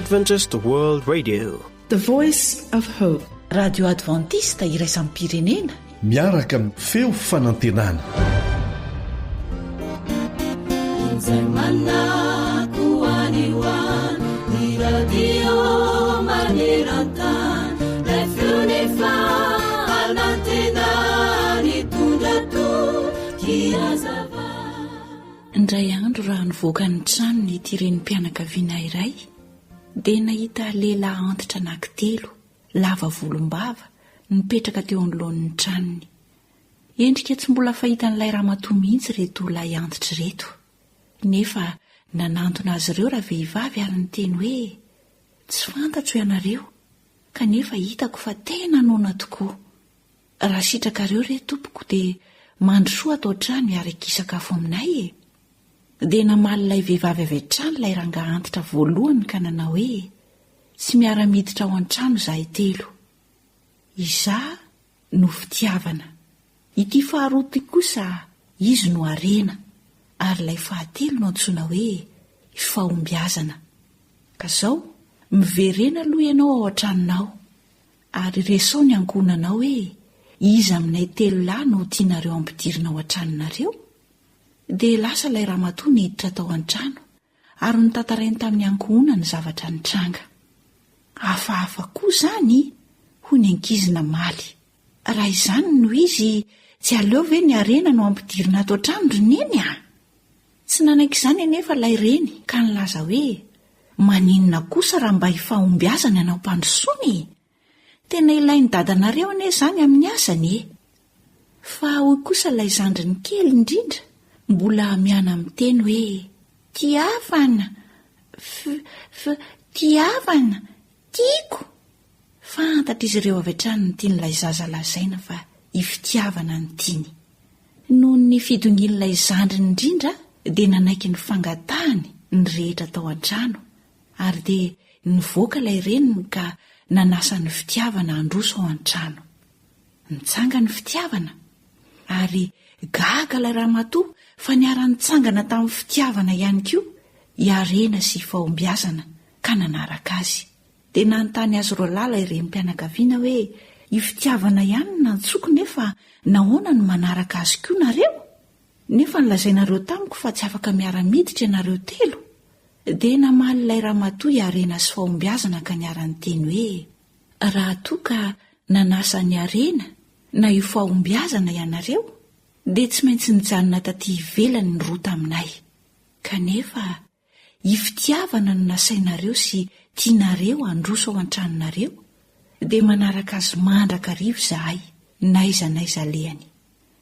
Adventist World Radio, the voice of hope. radio adventista iraisam pirenena miaraka amin'ny feo fanantenana. indray andro raha nivoaka ny trano ny tirenim-pianakaviana iray dia nahita lehilahy antitra anankitelo lava volombava nipetraka teo anoloan'ny tranony. Endrika tsy mbola fahitan'ilay ramatoa mihitsy reto lahy antitra reto, nefa nanantona azy ireo raha vehivavy ary niteny hoe tsy fantatro ianareo kanefa hitako fa tena nona tokoa. Raha sitrakareo re tompoko dia mandrosoa atao trano hiaraka-sakafo aminay e. Dia namalyilay vehivavy avy hatrany ilay rangahy antitra voalohany ka nanao hoe tsy miara-miditra ao an-trano izahay telo. Izaho no fitiavana, ity faharoa ity kosa izy no arena, ary ilay fahatelo no antsoina hoe fahombiazana. Ka izao miverena aloha ianao ao an-tranonao, ary resao ny ankonanao hoe izy aminay telo lahy no tianareo ampidirina ao an-tranonareo. Dia lasa ilay ramatoa niditra tao an-trano ary nitantarainy tamin'ny ankohona ny zavatra nitranga. Hafahafa koa izany hoy ny ankizina maly. Raha izany no izy tsy aleo ve ny arena no ampidirina ato an-trano roneny a? Tsy nanaiky izany anefa ilay reny ka nilaza hoe maninona kosa raha mba hifahombiazana ianao mpandrosoany? Tena ilainy dadanareo anie izany amin'ny asany e. Fa hoy kosa ilay zandriny kely indrindra mbola miana miteny hoe tiavana, tiavana, tiako. Fantatra izy ireo avy hatrany ny tian'ilay zaza lazaina fa ifitiavana ny tiany. Noho ny fidongin'ilay zandriny indrindra dia nanaiky ny fangatahany ny rehetra tao an-trano, ary dia nivoaka ilay reniny ka nanasa ny fitiavana androso ao an-trano. Nitsanga ny fitiavana ary gaga ilay ramatoa fa niara-nitsangana tamin'ny fitiavana ihany koa hiarena sy fahombiazana ka nanaraka azy. Dia nanontany azy roa lala ireny-pianakaviana hoe ifitiavana ihany nantsoko nefa nahoana no manaraka azy koa nareo? Nefa nilazainareo tamiko fa tsy afaka miara-miditra ianareo telo. Dia namaly ilay ramatoa hiarena sy fahombiazana ka niara-niteny hoe raha toa ka nanasa ny arena na io fahombiazana ianareo dia tsy maintsy nijanona taty ivelany ny roa taminay. Kanefa ifitiavana no nasainareo sy tianareo androso ao an-tranonareo dia manaraka azy mandraka rivo izahay naiza naiza lehany.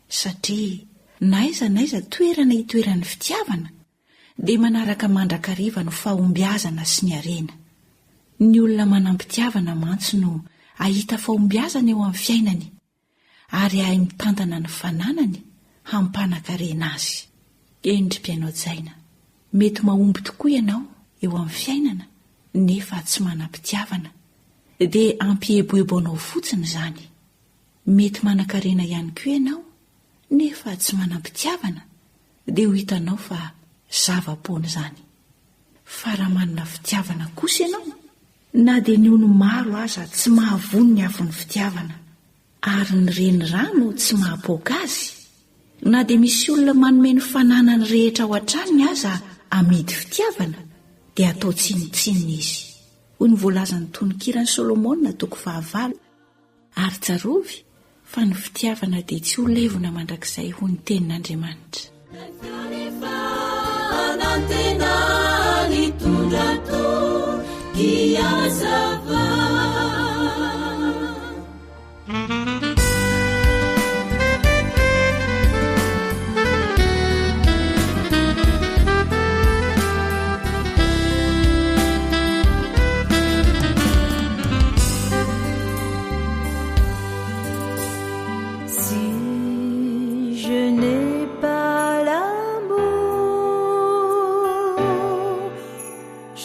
Satria naiza naiza toerana hitoeran'ny fitiavana dia manaraka mandraka riva no fahombiazana sy ny arena. Ny olona manampitiavana mantsy no ahita fahombiazana eo amin'ny fiainany ary ahay mitantana ny fananany hampanankarena azy. Endrim-piainao jaina, mety mahomby tokoa ianao eo amin'ny fiainana nefa tsy manampitiavana dia ampiheboheboanao fotsiny izany. Mety manan-karena ihany koa ianao nefa tsy manampitiavana dia ho hitanao fa zava-pona izany. Fa raha manana fitiavana kosa ianao, na dia ny ono maro aza tsy mahavony ny afon'ny fitiavana, ary ny renirano tsy mahapoaka azy, na dia misy olona manome ny fananany rehetra ao an-tranony aza amidy fitiavana dia atao tsinitsinina izy. Hoy ny voalazan'ny tononkirany Solomona toko 9 ary tsarovy fa ny fitiavana dia tsy ho levona mandrakizay ho ny tenin'Andriamanitra.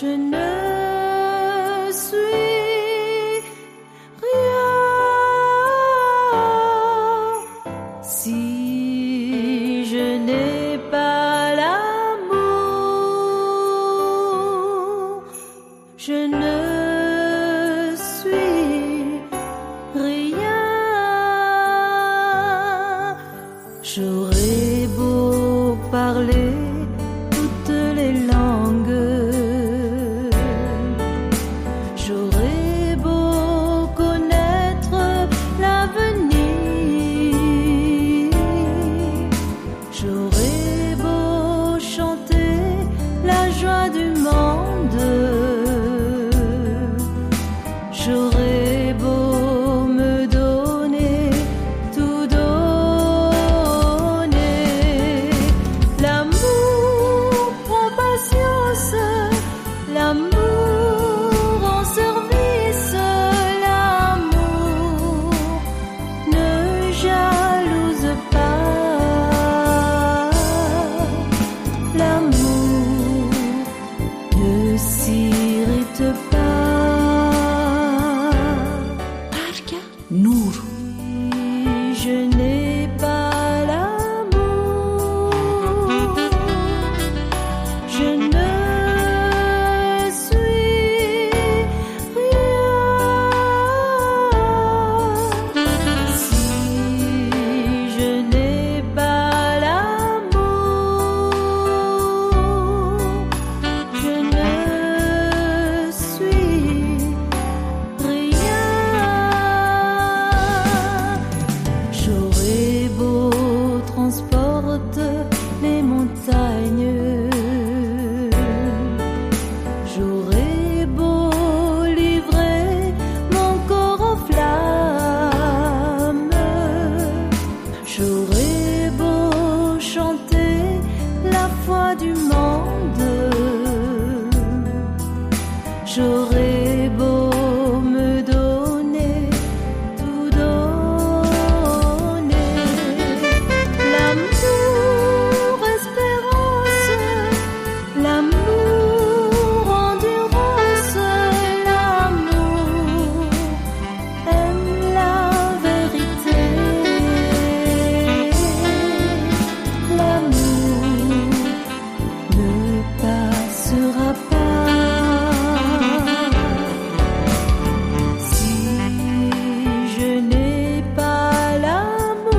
Je ne suis J'aurais beau parler toutes les langues, j'aurais beau connaître l'avenir, j'aurais beau chanter la joie du monde, j'aurais beau me donner tout donner. L'amour prend patience, l'amour en service, l'amour ne jalouse pas, l'amour ne s'irrite pas. Parka Noro. Je n'ai pas l'amour, je ne suis rien. Si je n'ai pas l'amour, je ne suis rien. J'aurais beau transporter les montagnes, j'aurais beau livrer mon corps aux flammes, j'aurais beau chanter la foi du monde, j'aurais beau me donner tout donner. L'amour, espérance, l'amour, endurance, l'amour aime la vérité, l'amour ne passera pas. Si je n'ai pas l'amour,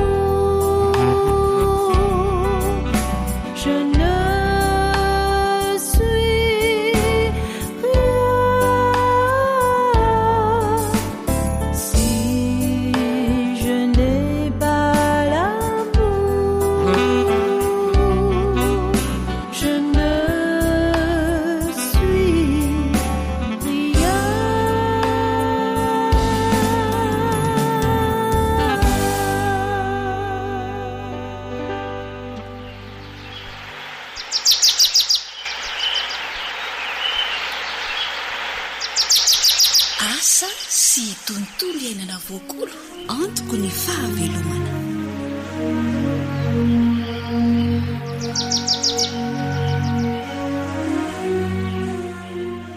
je ne suis rien. Si je n'ai pas l'amour, je ne suis rien. Asa sy tontolo iainana voakolo antoko ny fahavelomana.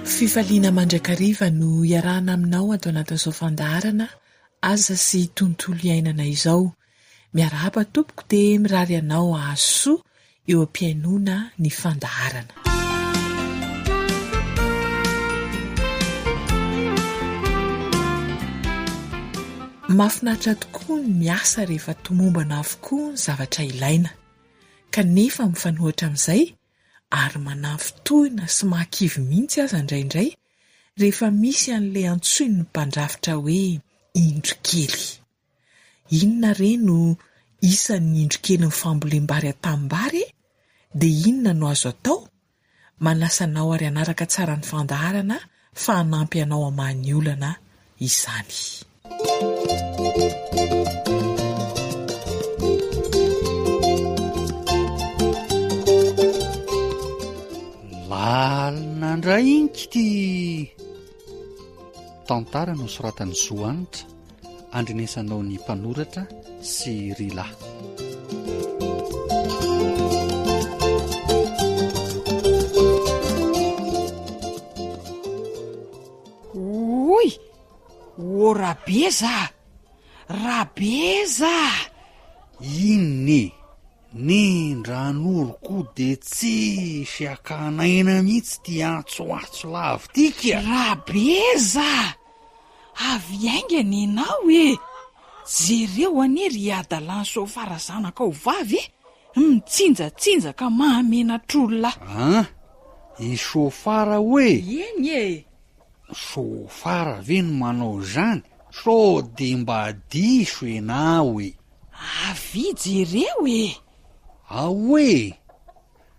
Fifaliana mandrakariva no iarahana aminao atao anatin'izao fandaharana asa sy tontolo iainana izao. Miarahaba tompoko dia mirary anao ahasoa eo am-piainoana ny fandaharana. Mahafinaritra tokoa ny miasa rehefa tomombana avokoa ny zavatra ilaina, kanefa mifanohitra amin'izay ary manampy tohina sy mahakivy mihitsy aza indraindray rehefa misy an'ilay antsoiny ny mpandrafitra hoe indro-kely. Inona re no isan'ny indro-kely ny fambolem-bary atambary dia inona no azo atao? Manasanao ary anaraka tsara ny fandaharana fa hanampy anao amany olana izany. Lalina indray inky ty tantara no soratan'ny Zoanitra, andrenesanao ny mpanoratra sy Rila. Oy, o rabeza, rabeza! Inny nindran'oroko de tsisy akanaina mihitsy ty antsoatso lavo tika. Rabeza! Avy aingana ianao e! jereo anery adalany sofara zanaka ao vavy mitsinjatsinjaka mahamenatr'olona. I sofara hoe eny e, sofara ve no manao zany? So de mba diso enao e. avy jereo e. Ahoe?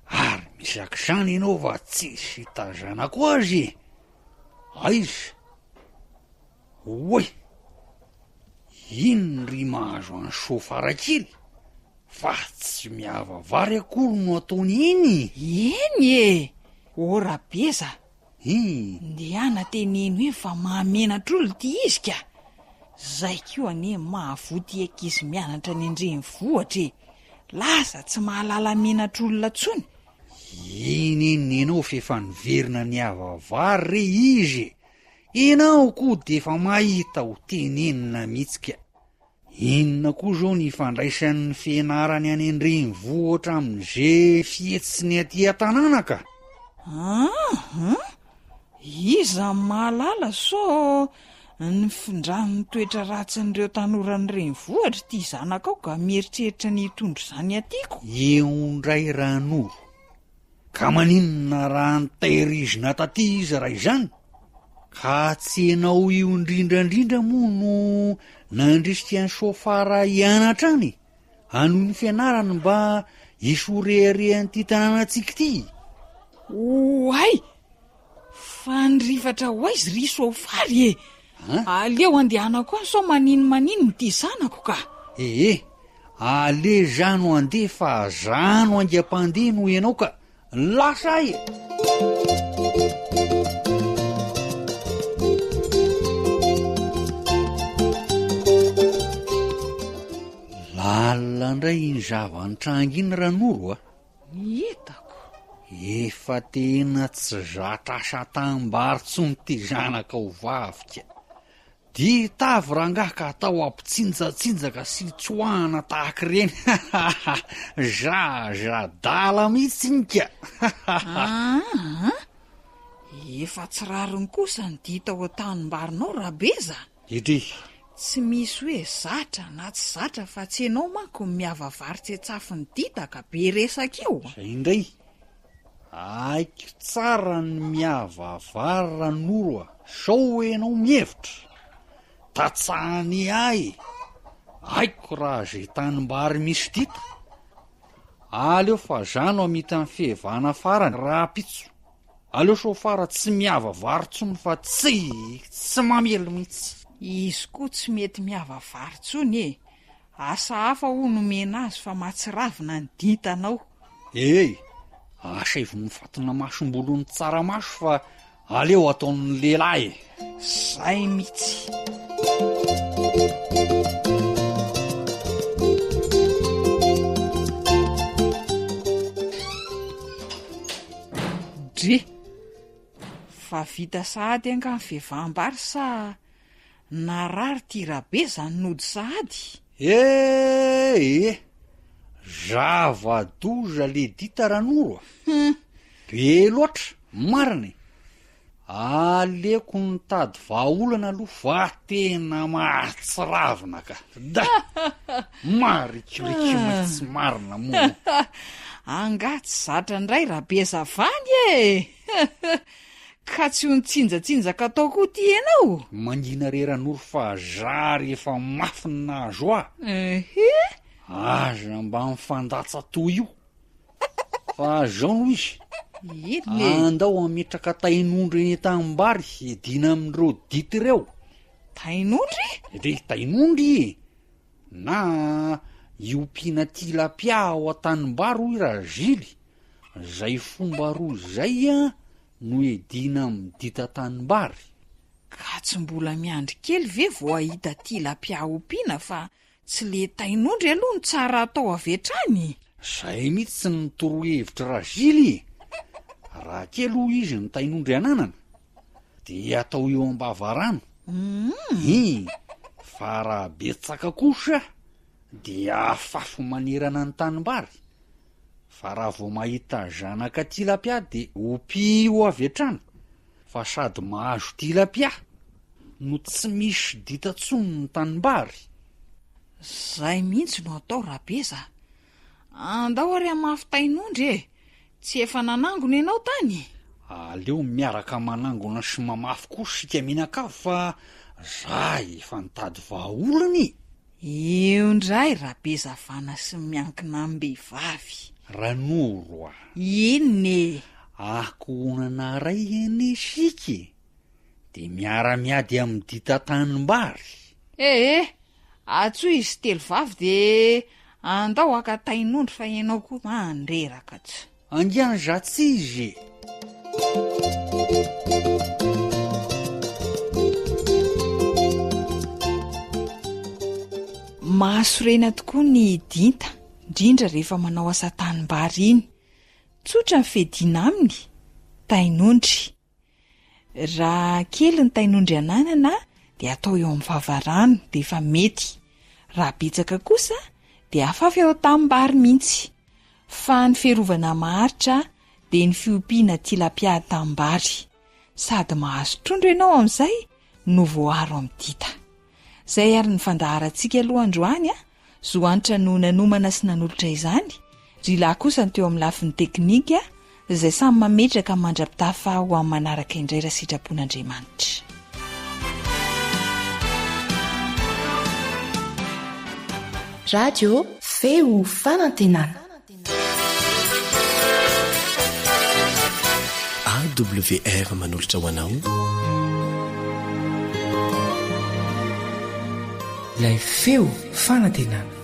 Ary misy ak'izany ianao fa tsisy hitazanako azy e. Aiza? Oe, ino ry mahazo any sofara kely? Fa tsy miavavary akory no ataony iny. eny e, ora beza ndehana teneny hoe fa mahamenatr'olo ty izy ka. Zay koa ane mahavoty ankizy mianatra ny andrenivohitra e. Lasa tsy mahalala menatr'olona tsony. Ininy ianao fefa niverina ny avavary re izy. Ianao koa de fa mahita ho tenenina mihitsika. Inona koa zao ny fandraisan'ny fianarany any andrenivohitra amin'izay fihetsiny aty an-tanàna ka? Iza mahalala so ny findran'ny toetra ratsin'ireo tanoran'ny renivohitra ty zanaka ao ka mieritreritra ny hitondro zany atiko. Eo ndray ranoro. Ka maninona raha nitahirizina taty izy raha izany? Ka tsy ianao io indrindrandrindra moa no nandrisika ny sofara hianatra any anoho ny fianarany mba hisoreharehan'ity tanànantsika ty. Oay, fa nirifatra ho aizy ry sofary e. Aleo andehanako any so manino ty zanako ka. Ale zano andeha fa zano angam-pandeha no ianao ka lasa e. Lalina ndray iny zava-nitranga iny ranoro a. Hitako. Efa tena tsy zatra asa tambary tsony ty zanaka ho vavika. Di tavy rangaha ka atao ampitsinjatsinjaka sy tsoahana tahaka ireny. Dala mihitsy nika. Efa tsy rariny kosa ny dita ao an-tanimbarinao rabeza. Idry. Tsy misy hoe zatra na tsy zatra fa tsy ianao manko miavavary tsetsafi ny dita ka be resaka eo. Zay indray. Aiko tsara ny miavavary ranoro a. Sao ianao mihevitra. Tatsahany ahy. Aiko raha zay tanimbary misy dita. Aleo fa zano amita ny fihevana farany raha pitso. Aleo sofara tsy miavavary tsony fa tsy mamelo mihitsy. Izy koa tsy mety miavavary tsony e. Asa hafa ho nomena azy fa matsiravina ny ditanao. Asa evo mifatona masombolony tsaramaso fa aleo ataon'ny lehilahy. Zay mihitsy. Dre, fa vita sahady anga ny vehivambary sa narary ty rabeza ny nody sahady? Zava-doza le dita ranoro. Be loatra, mariny. Aleko nitady vahaolana aloha fa tena mahatsiravina ka. Marikirikio mihitsy marina moa. Angatsy zatra ndray rabeza vany e. Ka tsy ho nitsinjatsinjaka tao koa ty ianao. Mangina re ranoro fa zary efa mafina azo a. Aza mba mifandatsa toy io. Fa zao no izy. Andao ametraka tainondry eny tanimbary edina amin'ireo dita ireo. Tainondry? Tainondry. Na iompiana tilapia ao an-tanimbary hoy raha zily. Zay fomba roa zay a no edina amin'ny dita tanimbary. Ka tsy mbola miandry kely ve vao ahita tilapia ompiana fa tsy le tainondry aloha ny tsara atao avetrany. Zay mihitsy ny torohevitra raha zily. Raha kely ho izy ny tainondry ananana dia atao eo am-bavarano. Fa raha betsaka kosa dia afafy manerana ny tanimbary. Fa raha vao mahita zanaka tilapia dia ompi ho avetrany. Fa sady mahazo tilapia no tsy misy dita tsony ny tanimbary. Zay mihitsy no atao rabeza. Andao ary amafy tain'ondry e. Tsy efa nanangona ianao tany. Aleo miaraka manangona sy mamafy koa sika mihinan-kafa fa zay efa nitady vahaolany. Io ndray rabeza vana sy miankina am-behivavy. Ranoro a. Inone? Ahonana ray eny sika de miara-miady amin'ny dita tanimbary. Atsoa izy telo vavy de andao aka tain'ondry fa ianao koa mandreraka ts. Angiany zatsy izy. Mahasorena tokoa ny dinta, indrindra rehefa manao asa tanimbary iny. Tsotra ny fediana aminy, tain'ondry. Raha kely ny tain'ondry ananana dia atao eo amin'ny vavarano dia efa mety. Raha betsaka kosa dia afafy eo tanimbary mihitsy. Fa ny fiarovana maharitra dia ny fiompiana tilapia tanimbary. Sady mahazo trondro ianao amin'izay no voaro amin'ny dita. Zay ary ny fandaharantsika aloha androany zoanitra no nanomana sy nanolotra izany. Ry lahy kosa ny teo amin'ny lafin'ny teknika izay samy mametraka mandrapitafa ho amin'ny manaraka indray raha sitrapon'Andriamanitra. Radio feo fanantenana. AWR manolotra ho anao ilay feo fanantenana.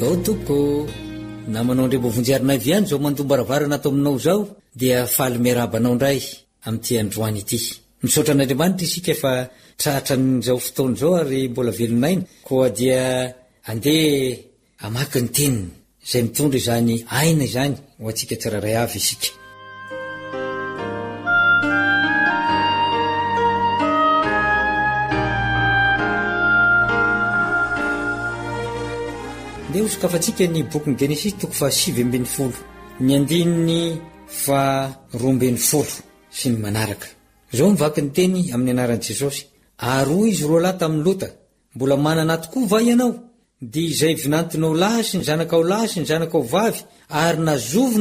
ao toko namanao ndre mbovonjyarina avy ihany zao mandombaravara atao aminao zao dia faly miarabanao ndray amin'ity androany ity. Misaotra an'Andriamanitra isika fa trahatra n'izao fotoana zao ary mbola velonaina koa dia andeha amaky ny teniny izay mitondra izany aina izany ho antsika tsiraray avy isika. Dia hosokafantsika ny bokyny Genesis toko fa 7:10 ny andininy fa 12 sy ny manaraka. Zao mivaky ny teny amin'ny anaran'i Jesosy. Aroa izy roa lahy tamin'ny Lota, mbola manana tokoa va ianao? Dia izay vinantinao lahy sy ny zanakao lahy sy ny zanakao vavy ary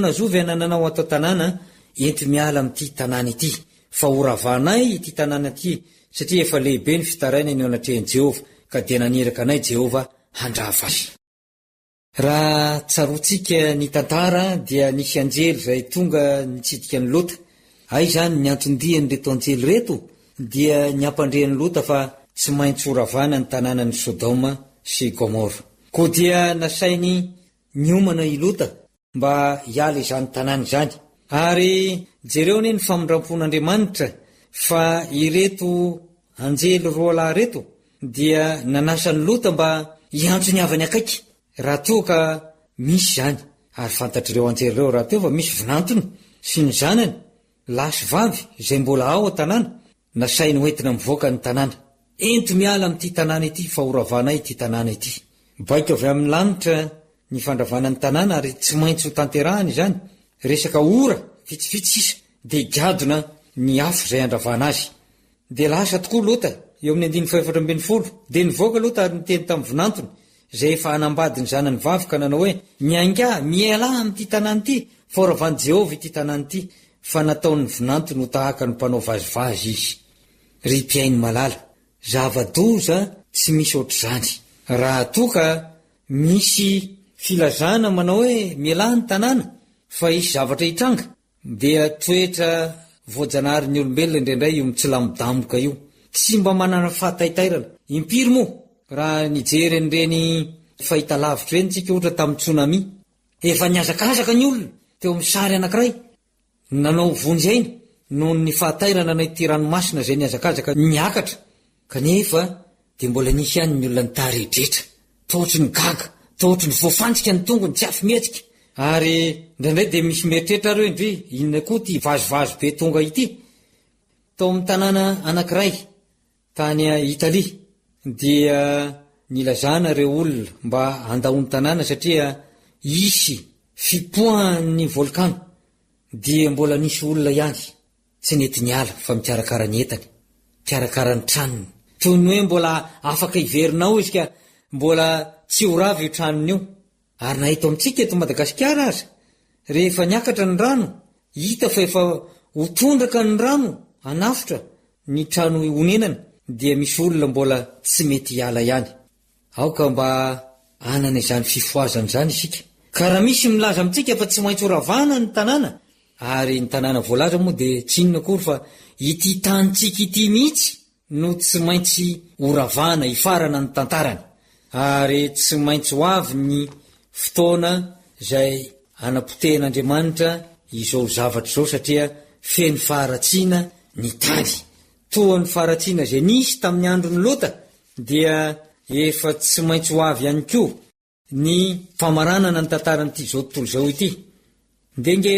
nazovy anananao atao tanàna enti miala amin'ity tanàna ity. Fa horavanay ity tanàna ity satria efa lehibe ny fitaraina ny anatrehany Jehova ka dia naniraka anay Jehova handrava azy. Raha tsarotsika ny tantara dia nisy anjely izay tonga nitsidika ny Lota. Ay zany ny antondiany reto anjely reto dia ny ampandrehan'ny Lota fa tsy maintsy horavana ny tanàna ny Sodoma sy Gomora. Koa dia nasainy niomana i Lota mba hiala izany tanàna izany. Ary jereo ane ny famindrampon'Andriamanitra fa ireto anjely roa lahy reto dia nanasany Lota mba hiantso ny avany akaiky. Raha teo ka misy zany ary fantatr'ireo anjely reo raha teo fa misy vinantony sy ny zanany lahy sy vavy izay mbola ao an-tanàna nasainy hoentina mivoaka ny tanàna. Ento miala amin'ity tanàna ity fa horavanay ity tanàna ity. Baika avy amin'ny lanitra ny fandravana ny tanàna ary tsy maintsy ho tanterahany izany. Resaka ora vitsivitsy sisa dia gadona ny afo izay andravana azy. Dia lasa tokoa Lota eo amin'ny 4:10 dia nivoaka Lota ary niteny tamin'ny vinantony izay efa hanambady ny zanany vavy ka nanao hoe mianga miala amin'ity tanàna ity fa horavan'i Jehova ity tanàna ity fa nataon'ny vinantony ho tahaka ny mpanao vazivazy izy. Ry mpiainy malala, zava-doza tsy misy ohatr'izany. Raha toka misy filazana manao hoe miala ny tanàna fa isy zavatra hitranga dia toetra voajanahary ny olombelona indraindray io mitsilamodamoka io. Tsy mba manana fahataitairana. Impiry moa raha nijery an'ireny fahita lavitra ireny tsika ohatra tamin'ny tsunami. Efa niazakazaka ny olona teo amin'ny sary anankiray. Nanao vonjyaina noho ny fahatairana anaty ranomasina izay niazakazaka niakatra. Kanefa dia mbola nisy ihany ny olona nitaridretra. Tootry ny gaga, tootry ny voafantsika ny tongony tsy afy mietsika. Ary indraindray dia misy mieritreritra reo indry inona koa ty vazivazy be tonga ity. Tao amin'ny tanàna anankiray tany Italia dia nilazana ireo olona mba handahony tanàna satria isy fipohan'ny volkano dia mbola nisy olona ihany tsy nety niala fa mikarakara ny entany. karakara ny tranony toy ny hoe mbola afaka iverinao izy ka mbola tsy horavy io tranony io. Ary nahito amintsika eto Madagasikara aza rehefa niakatra ny rano hita fa efa ho tondraka ny rano anafitra ny trano honenana dia misy olona mbola tsy mety hiala ihany. Aoka mba anana izany fifoazana izany isika ka raha misy milaza amintsika fa tsy maintsy horavana ny tanàna, ary ny tanàna voalaza moa dia tsy inona akory fa ity tanitsika ity mihitsy no tsy maintsy horavana hifarana ny tantarany, ary tsy maintsy ho avy ny fotoana izay anapotehan'Andriamanitra izao zavatra izao satria feno faharatsiana ny tany. Toa ny faharatsiana izay nisy tamin'ny andro ny Lota dia efa tsy maintsy ho avy ihany koa ny famaranana ny tantaran'ity zao tontolo izao ity. Ndenge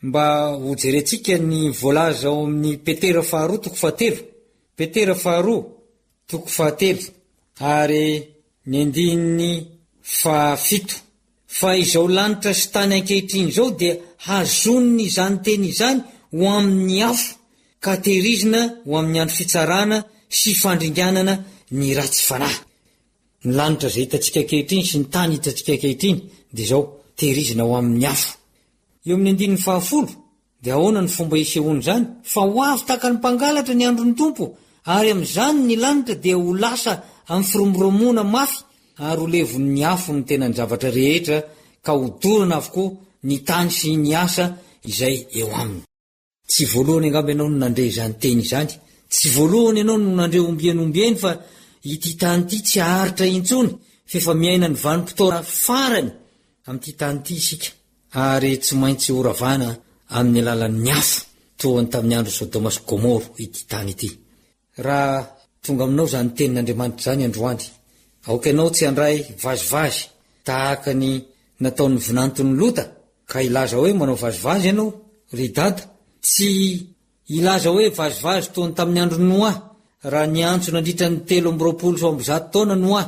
mba ho jerentsika ny voalaza ao amin'ny Petera 2:7. Petera 2:7 ary ny andininy 7. Fa izao lanitra sy tany ankehitriny izao dia hazonony izany teny izany ho amin'ny afo ka tehirizina ho amin'ny andro fitsarana sy fandringanana ny ratsy fanahy. Ny lanitra izay hitantsika ankehitriny sy ny tany hitantsika ankehitriny dia izao tehirizina ho amin'ny afo. Eo amin'ny andininy 10 dia ahoana ny fomba hisehoany izany? Fa ho avy taka ny mpangalatra ny andron'ny Tompo, ary amin'izany ny lanitra dia ho lasa amin'ny firomoromona mafy, ary ho levon'ny afo ny tena ny zavatra rehetra ka ho dorana avokoa ny tany sy ny asa izay eo aminy. Tsy voalohany angamba ianao no nandre izany teny izany, tsy voalohany ianao no nandre ombieny fa ity tany ity tsy aharitra intsony fa efa miaina ny vanim-potoana farany amin'ity tany ity isika, ary tsy maintsy horavana amin'ny alalan'ny afo toa ny tamin'ny andro Sodoma sy Gomora ity tany ity. Raha tonga aminao zany tenin'Andriamanitra zany androany, aoka ianao tsy handray vazivazy tahaka ny nataon'ny vinantony Lota ka ilaza hoe manao vazivazy ianao ry dada, tsy ilaza hoe vazivazy toa ny tamin'ny andro Noa, raha ny antso nandritra ny 320 taona Noa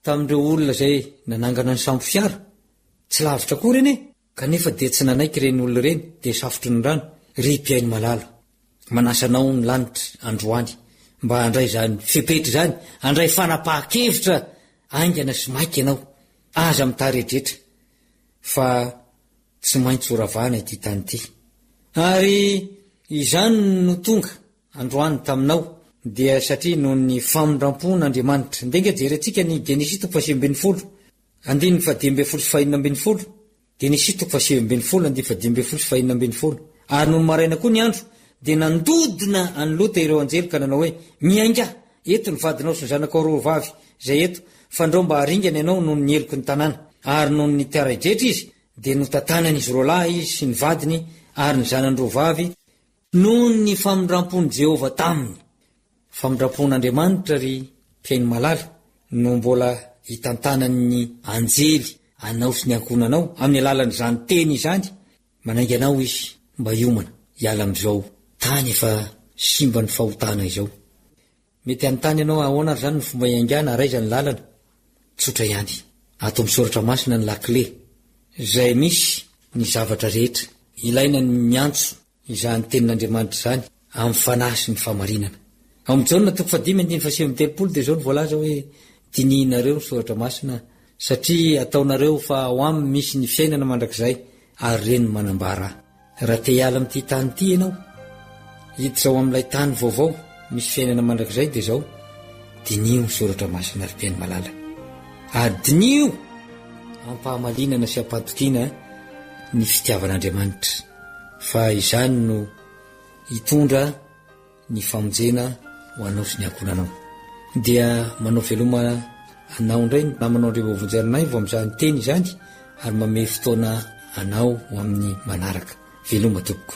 tamin'ireo olona zay nanangana ny sambo fiara. Tsy lavitra koa reny kanefa dia tsy nanaiky ireny olona ireny dia safotry ny rano. Ry mpiaino malala, manasanao ny lanitra androany mba handray zany fepetra zany, handray fanapahan-kevitra aingana sy maika ianao aza mitarehetra fa tsy maintsy horavana ity tany ity. Ary izany no tonga androany taminao dia satria noho ny famindrampon'Andriamanitra. Ndenga jerentsika ny Genesis 7:20, andininy 7:15, Genesis 7:20, ary noho maraina koa ny andro dia nandodina any Lota ireo anjely ka nanao hoe miainga eto ny vadinao sy ny zanakao roa vavy zay eto, fa ndreo mba haringana ianao noho ny eloko ny tanàna. Ary noho ny tiaraidretra izy dia notantanan'izy roa lahy izy sy ny vadiny ary ny zanany roa vavy noho ny famindrampon'i Jehova taminy. Famindrampon'Andriamanitra ry mpiaino malala no mbola hitantanan'ny anjely anao sy ny ankonanao amin'ny alalan'izany teny izany, manainga anao izy mba hiomana hiala amin'izao tany efa simba ny fahotana izao. Mety anontany ianao ahoana ary zany ny fomba hiaingana araiza ny lalana? Tsotra ihany, ato amin'ny soratra masina ny lakile izay misy ny zavatra rehetra ilaina ny miantso izany tenin'Andriamanitra izany amin'ny fanahy sy ny famarinana. Ao amin'ny Jaona 5:7 dia izao ny voalaza hoe dinihinareo ny soratra masina satria ataonareo fa ao aminy misy ny fiainana mandrakizay ary reny manambara. Raha te hiala amin'ity tany ity ianao, hiditra ao amin'ilay tany vaovao misy fiainana mandrakizay dia izao, dinio ny soratra masina ary mpiaino malala. Adinio ampahamalinana sy ampatokiana ny fitiavan'Andriamanitra, fa izany no hitondra ny famonjena ho anao sy ny ankonanao. Dia manao velomana anao indray namanao andreo vovonjarinay vo amin'izany teny izany ary mame fotoana anao ho amin'ny manaraka. Veloma tompoko.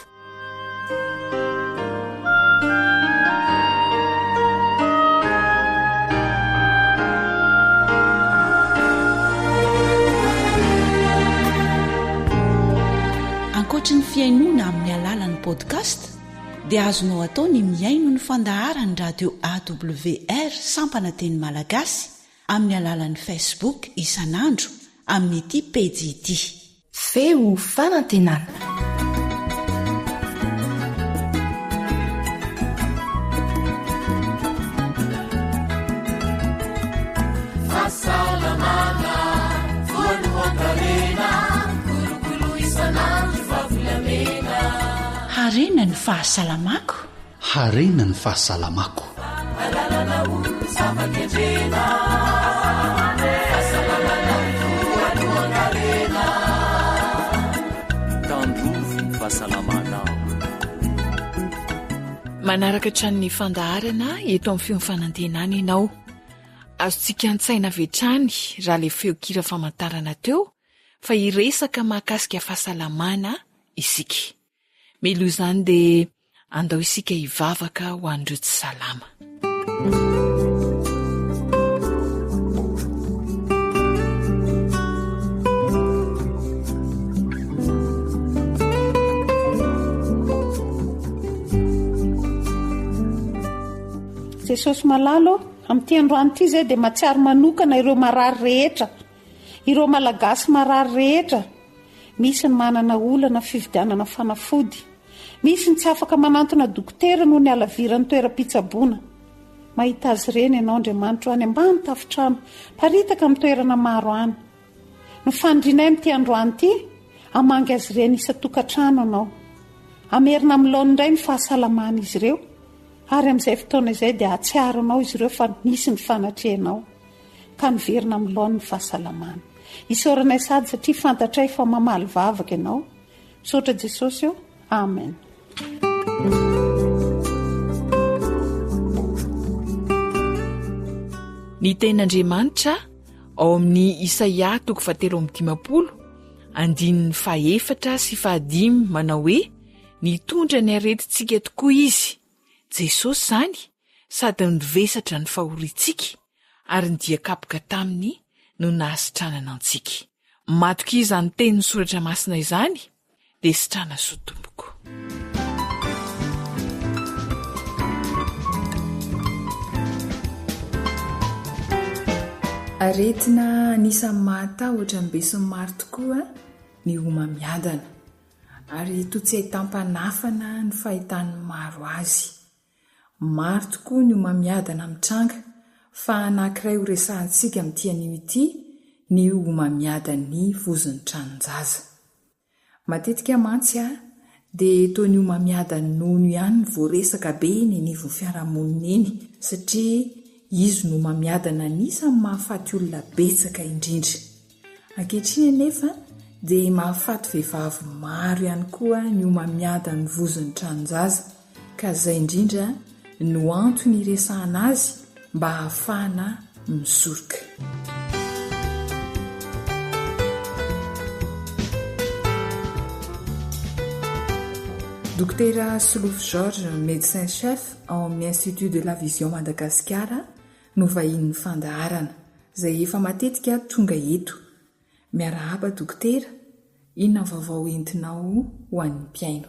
Ankoatra ny fiainoana amin'ny alalan'ny podcast dia azonao atao ny miaino ny fandaharany radio AWR sampana teny malagasy amin'ny alalan'ny Facebook isanandro amin'ny ity pejy ity. Feo fanantenana. harena ny fahasalamako. harena ny fahasalamako. manaraka trany ny fandaharana eto amin'ny fiofanantenana ianao azontsika an-tsaina avetrany raha le feokira famantarana teo fa iresaka mahakasika fahasalamana isika melo izany dia andao isika hivavaka ho andreo tsy salama. Jesosy malalo amin'ity androany ity izay dia matsiaro manokana ireo marary rehetra, ireo malagasy marary rehetra. Misy ny manana olana fividianana fanafody, misy ny tsy afaka manantona dokotera noho ny alavirany toeram-pitsaboana. Mahita azy ireny ianao Andriamanitra any ambany tafitrano, paritaka amin'ny toerana maro any. Ny fandrinay amin'ity androany ity, hamangy azy ireny isa-tokantrano ianao. Amerina amin'ny laony indray ny fahasalamana izy ireo. Ary amin'izay fotoana izay dia atsiaronao izy ireo fa nisy ny fanatrehanao ka niverina amin'ny laon'ny fahasalamana. Isaoranay sady satria fantatray fa mamaly vavaka ianao. Misaotra Jesosy eo. Amen. Ny tenin'Andriamanitra ao amin'ny Isaia 7:15 andininy 4 sy 5 manao hoe nitondra ny aretintsika tokoa izy. Jesosy zany sady nivesatra ny fahorintsika ary ny diakapoka taminy no nahasitranana antsika. Matoka izany tenin'ny soratra masina izany dia sitrana sotomboko. Aretina anisan'ny mahatahotra ny besin'ny maro tokoa ny homamiadana ary toa tsy ahtam-panafana ny fahitan'ny maro azy. Maro tokoa ny homamiadana mitranga fa anankiray ho resahantsika amin'ity anio ity ny homamiadan'ny vozon'ny tranon-jaza. Matetika mantsy dia toa ny homamiadan'ny nono ihany ny voaresaka be ny anivon'ny fiarahamonina eny satria izy no homamiadana anisan'ny mahafaty olona betsaka indrindra. Ankehitriny anefa dia mahafaty vehivavy maro ihany koa ny homamiadan'ny vozon'ny tranon-jaza ka izay indrindra no antony iresahana azy mba hahafahana misoroka. Docteur Solofo Georges, médecin chef ao amin'ny Institut de la Vision Madagasikara no vahin'ny fandaharana izay efa matetika tonga eto. Miarahaba dokotera, inona vaovao entinao ho an'ny mpiaino?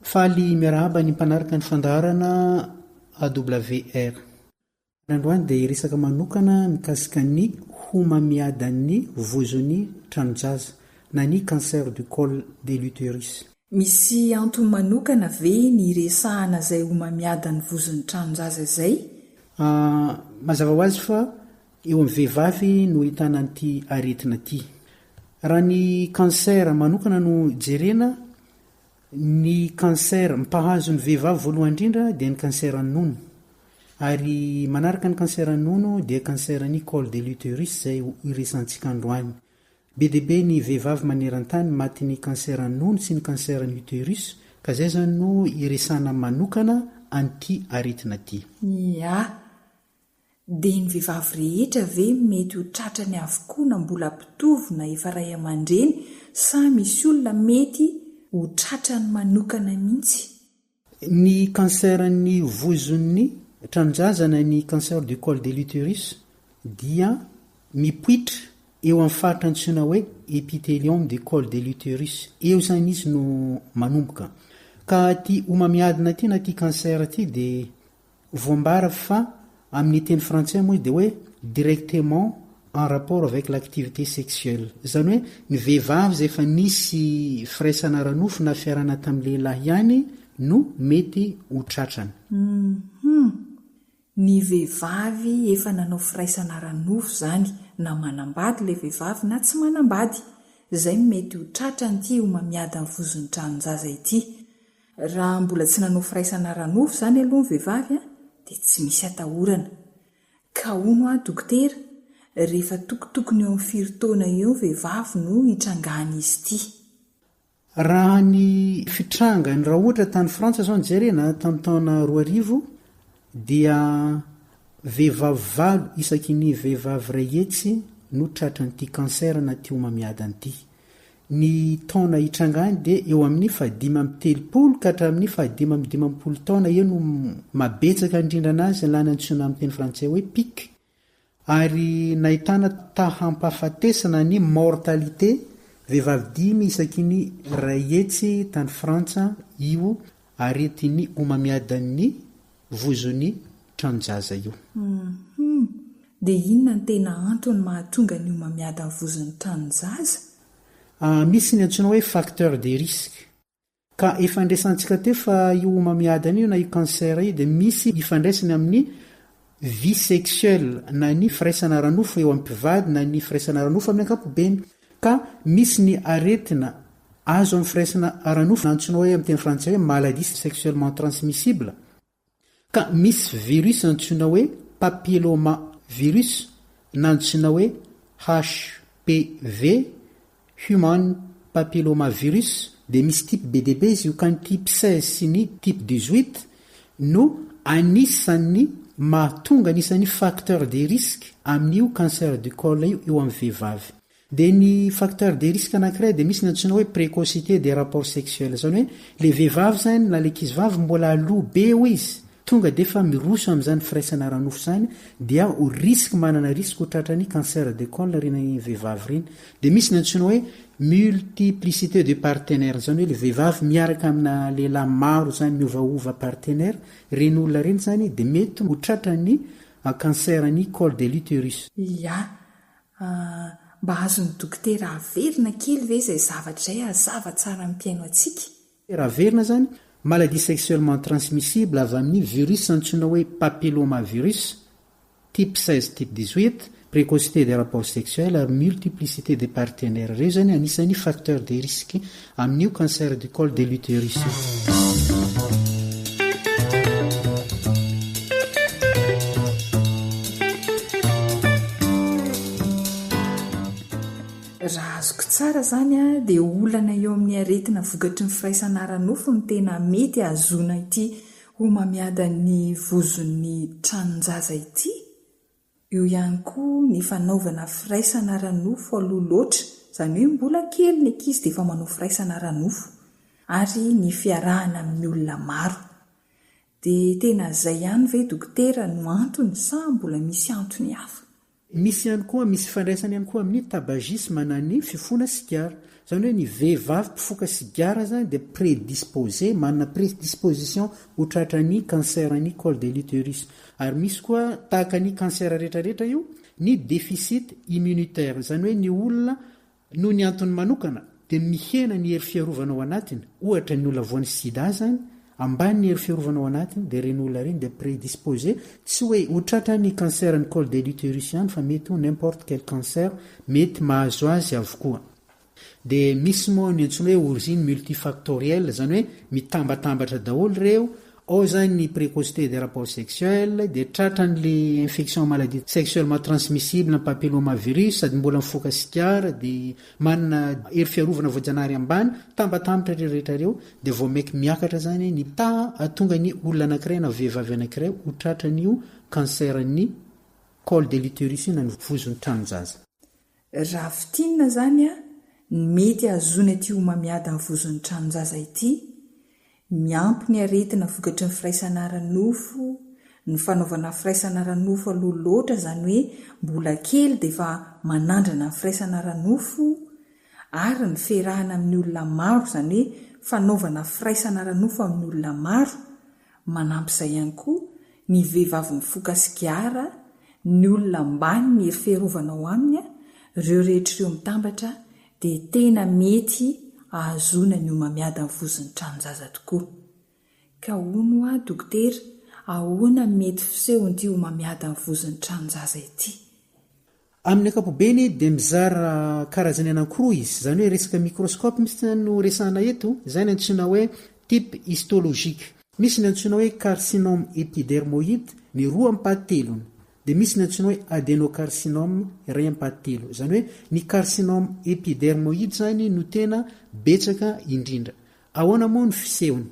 Faly miarahaba ny mpanaraka ny fandaharana AWR. Androany dia resaka manokana mikasika ny homamiadan'ny vozon'ny tranon-jaza na ny cancer du col de l'utérus. Misy antony manokana ve ny resahana izay homamiadan'ny vozon'ny tranon-jaza izay? Mazava ho azy fa eo amin'ny vehivavy no ahitana an'ity aretina ity. Raha ny cancer manokana no jerena, ny cancer mipahazo ny vehivavy voalohany indrindra dia ny cancer ny nono. Ary manaraka ny cancer ny nono dia cancer ny col de l'utérus izay iresantsika androany. Be dia be ny vehivavy maneran-tany maty ny cancer ny nono sy ny cancer ny utérus ka izay zany no iresana manokana an'ity aretina ity. Ya, dia ny vehivavy rehetra ve mety ho tratrany avokoa na mbola mpitovy na efa ray aman-dreny sa misy olona mety ho tratrany manokana mihitsy? Ny cancer ny vozon'ny tranon-jaza na ny cancer du col de l'utérus dia mipoitra eo amin'ny faritra antsoina hoe epithélium du col de l'utérus. Eo zany izy no manomboka. Ka ty homamiadana ty na ty cancer ty dia voambara fa amin'ny teny frantsay moa dia hoe directement en rapport avec l'activité sexuelle. Zany hoe ny vehivavy izay efa nisy firaisana ranofo na fiarana tamin'ny lehilahy ihany no mety ho tratrana. Ny vehivavy efa nanao firaisana ranofo zany na manambady ilay vehivavy na tsy manambady, izay mety ho tratrany ity homamiadan'ny vozon'ny tranon-jaza ity. raha mbola tsy nanao firaisana ranofo izany aloha ny vehivavy dia tsy misy atahorana. Ka hono dokotera, rehefa tokotokony eo amin'ny 4 taona eo vehivavy no hitrangany izy ity. Raha ny fitrangany raha ohatra tany Frantsa zao ny jerena tamin'ny taona 2000 dia vehivavy 8 isaky ny vehivavy ray hetsy no tratra n'ity kanser na ty homamiadana ity. Ny taona hitrangany dia eo amin'ny 530 ka hatramin'ny 515 taona eo no mabetsaka indrindra anazy lany antsoina amin'ny teny frantsay hoe pic. Ary nahitana tahampahafatesana ny mortalité vehivavy 5 isaky ny ray hetsy tany Frantsa io aretin'ny homamiadan'ny vozony tranonjaza io. Dia inona ny tena antony mahatonga ny homamiadan'ny vozony tranonjaza? Misy ny antsoina hoe facteur de risque. Ka ifandraisantsika teo fa io homamiadana io na io cancer io dia misy ifandraisany amin'ny vie sexuelle na ny firaisana ranofo eo amin'ny mpivady na ny firaisana ranofo amin'ny ankapobeny. Ka misy ny aretina azo amin'ny firaisana ranofo antsoina hoe amin'ny teny frantsay hoe maladie sexuellement transmissible. Ka misy virus antsoina hoe papilloma virus na antsoina hoe HPV human papilloma virus. Dia misy type BDB izy io, ka ny type 16 sy ny type 18 no anisan'ny mahatonga anisan'ny facteur de risque amin'io cancer du col io eo amin'ny vehivavy. Dia ny facteur de risque anankiray dia misy ny antsoina hoe précocité des rapports sexuels, zany hoe le vehivavy zany na le ankizivavy mbola aloha be ho izy tonga dia efa miroso amin'izany firaisana ranofo zany dia ho risque, manana risque ho tratrany cancer de col reny vehivavy reny. Dia misy ny antsoina hoe multiplicité de partenaires, zany hoe le vehivavy miaraka amina lehilahy maro zany miovaova partenaire, reny olona reny zany dia mety ho tratrany cancerny col de l'utérus. Mba azony dokotera averina kely ve izay zavatra izay hazava tsara amin'ny mpiaino antsika? Raha averina zany maladie sexuellement transmissible avy amin'ny virus antsoina hoe papilloma virus type 16 type 18, précocité des rapports sexuels ary multiplicité des partenaires, reo zany anisan'ny facteur de risque amin'io cancer du col de l'utérus. Raha azoko tsara zany dia olana eo amin'ny aretina vokatry ny firaisana ranofo ny tena mety azona ity homamiadan'ny vozon'ny tranonjaza ity. Eo ihany koa ny fanaovana firaisana ranofo aloha loatra, izany hoe mbola kely ny ankizy dia efa manao firaisana ranofo, ary ny fiarahana amin'ny olona maro. Dia tena izay ihany ve dokotera no antony sa mbola misy antony hafa? Misy ihany koa, misy fandraisany ihany koa amin'ny tabagisme na ny fifona sigara. Zany hoe ny vehivavy mpifoka sigara zany dia prédisposé, manana prédisposition ho tratrany cancerny col de l'utérus. Ary misy koa tahaka ny cancer rehetrarehetra io ny déficit immunitaire, zany hoe ny olona no ny antony manokana dia mihena ny hery fiarovana ao anatiny, ohatra ny olona voan'ny sida zany ambany ny hery fiarovana ao anatiny dia reny olona reny dia prédisposé, tsy hoe ho tratrany cancerny col de l'utérus ihany fa mety ho n'importe quel cancer mety mahazo azy avokoa. Dia misy moa ny antsoina hoe origine multifactorielle, zany hoe mitambatambatra daholo reo, ao zany ny précocité des rapports sexuels, dia tratran'le infection maladie sexuellement transmissible papilloma virus, sady mbola mifoka sigara dia manana hery fiarovana voajanahary ambany, tambatambatra rehetra reo dia vao maiky miakatra zany ny atonga ny olona anankiray na vehivavy anankiray ho tratran'io cancerny col de l'utérus na ny vozony tranonjaza. Raha fitinina zany mety azona ity homamiadan'ny vozony tranonjaza ity, miampy ny aretina vokatry ny firaisana ranofo, ny fanaovana firaisana ranofo aloha loatra, zany hoe mbola kely dia efa manandrana ny firaisana ranofo, ary ny fiarahana amin'ny olona maro, zany hoe fanaovana firaisana ranofo amin'ny olona maro. Manampy izay ihany koa ny vehivavy mifoka sigara, ny olona ambany ny hery fiarovana ao aminy, reo rehetr'ireo mitambatra dia tena mety ahazona ny homamiadan'ny vozony tranonjaza tokoa. Ka hono dokotera, ahoana mety fisehon'ity homamiadan'ny vozony tranonjaza ity? Amin'ny ankapobeny dia mizara karazany anankiroa izy, zany hoe resaka microscope misy no resahana eto, izay ny antsoina hoe type histologique. Misy ny antsoina hoe carcinome épidermoïde ny roa ampahatelony, dia misy ny antsoina hoe adénocarcinome iray ampahatelo. Zany hoe ny carcinome épidermoïde zany no tena betsaka indrindra. Ahoana moa ny fisehony?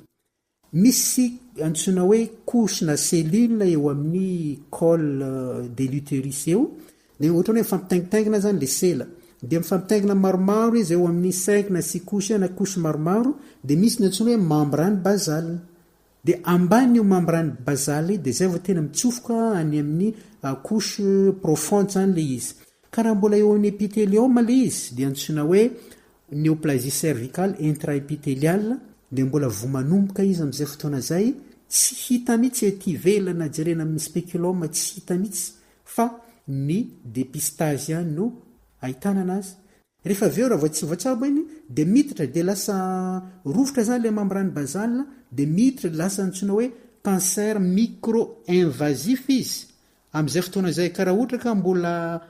Misy antsoina hoe couche na cellule eo amin'ny col de l'utérus eo, dia ohatra hoe mifampitaingitaingina zany le sela, dia mifampitaingina maromaro izy eo amin'ny 5 na 6 couche na couche maromaro, dia misy ny antsoina hoe membrane basale. Dia ambany io membrane basale dia zay vao tena mitsofoka any amin'ny couche profonde zany le izy. Ka raha mbola eo amin'ny épithélium le izy dia antsoina hoe néoplasie cervicale intraépithéliale, dia mbola vomanomboka izy amin'izay fotoana zay, tsy hita mihitsy ety ivelana jerena amin'ny spéculum, tsy hita mihitsy, fa ny dépistage ihany no ahitana anazy. Rehefa aveo raha vao tsy voatsabo iny dia miditra dia lasa rovotra zany le membrane basale, dia miditra lasa antsoina hoe cancer micro-invasif izy. Amin'izay fotoana zay ka raha ohatra ka mbola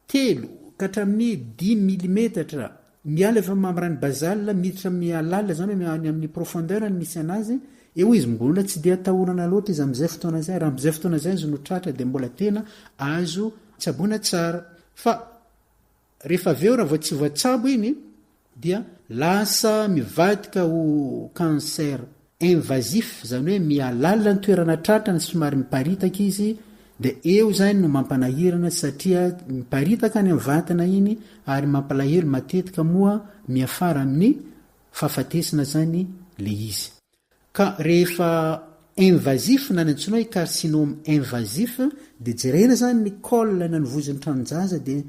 3 ka hatramin'ny 10 mm miala efa membrane basale miditra amin'ny alala zany hoe amin'ny profondeur ny misy anazy, eo izy mbola tsy dia atahorana loatra izy amin'izay fotoana zay. Raha amin'izay fotoana zay izy no tratra dia mbola tena azo tsaboana tsara. Fa rehefa aveo raha vao tsy voatsabo iny dia lasa mivadika ho cancer invasif, zany hoe mialala ny toerana tratrany somary miparitaka izy, dia eo zany no mampanahirana satria miparitaka any amin'ny vatana iny ary mampalahelo matetika moa miafara amin'ny fahafatesana zany le izy. Ka rehefa invasif na ny antsoina hoe carcinome invasif dia jerena zany ny col na ny vozon'ny tranonjaza, dia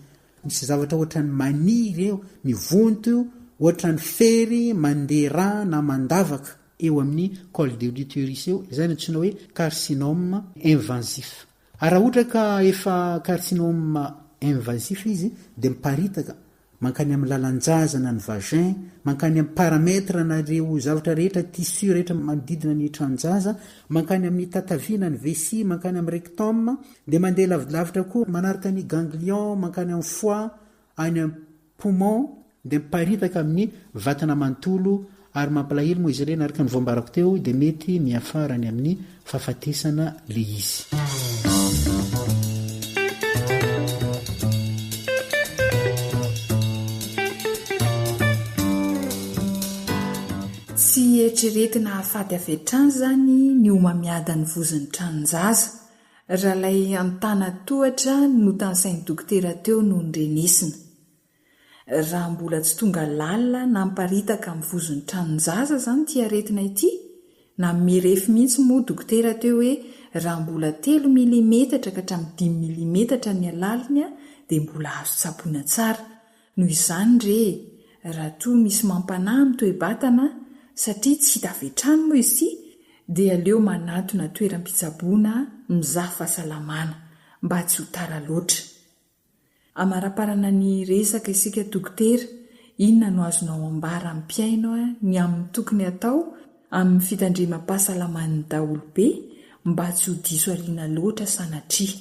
misy zavatra ohatra ny maniry eo mivonto, ohatra ny fery mandeha rà na mandavaka eo amin'ny col de l'utérus eo, izay ny antsoina hoe carcinome invasif. Raha ohatra ka efa carcinome invasif izy dia miparitaka mankany amin'ny lalanjazana ny vagin, mankany amin'ny paramètre nareo zavatra rehetra, tissu rehetra manodidina ny tranonjaza, mankany amin'ny tatavina ny vessie, mankany amin'ny rectum, dia mandeha lavidlavitra koa manaraka ny ganglion, mankany amin'ny foie, any amin'ny poumon, dia miparitaka amin'ny vatana manontolo ary mampalahelo moa izy ireny araka ny voambarako teo dia mety miafarany amin'ny fahafatesana le izy. Tsy eritreretina hafady avy hatrany zany ny homamiada ny vozon'ny tranonjaza, raha ilay antana tohatra no tansain'ny dokotera teo no nyrenesina. Raha mbola tsy tonga lalina na miparitaka amin'ny vozon'ny tranonjaza zany ty aretina ity, na mirefy mihitsy moa dokotera teo hoe raha mbola 3 mm ka hatramin'ny 10 mm ny alaliny dia mbola azo tsaboina tsara. Noho izany re raha toa misy mampanahy amin'ny toe-batana satria tsy hita avy hatrany moa izy ity, dia aleo manatona toeram-pitsaboana mizaha fahasalamana mba tsy ho tara loatra. Amaraparana ny resaka isika dokotera, inona no azonao ambara amin'ny mpiaino ny amin'ny tokony atao amin'ny fitandremam-pahasalaman'ny daholobe mba tsy ho diso ariana loatra sanatria.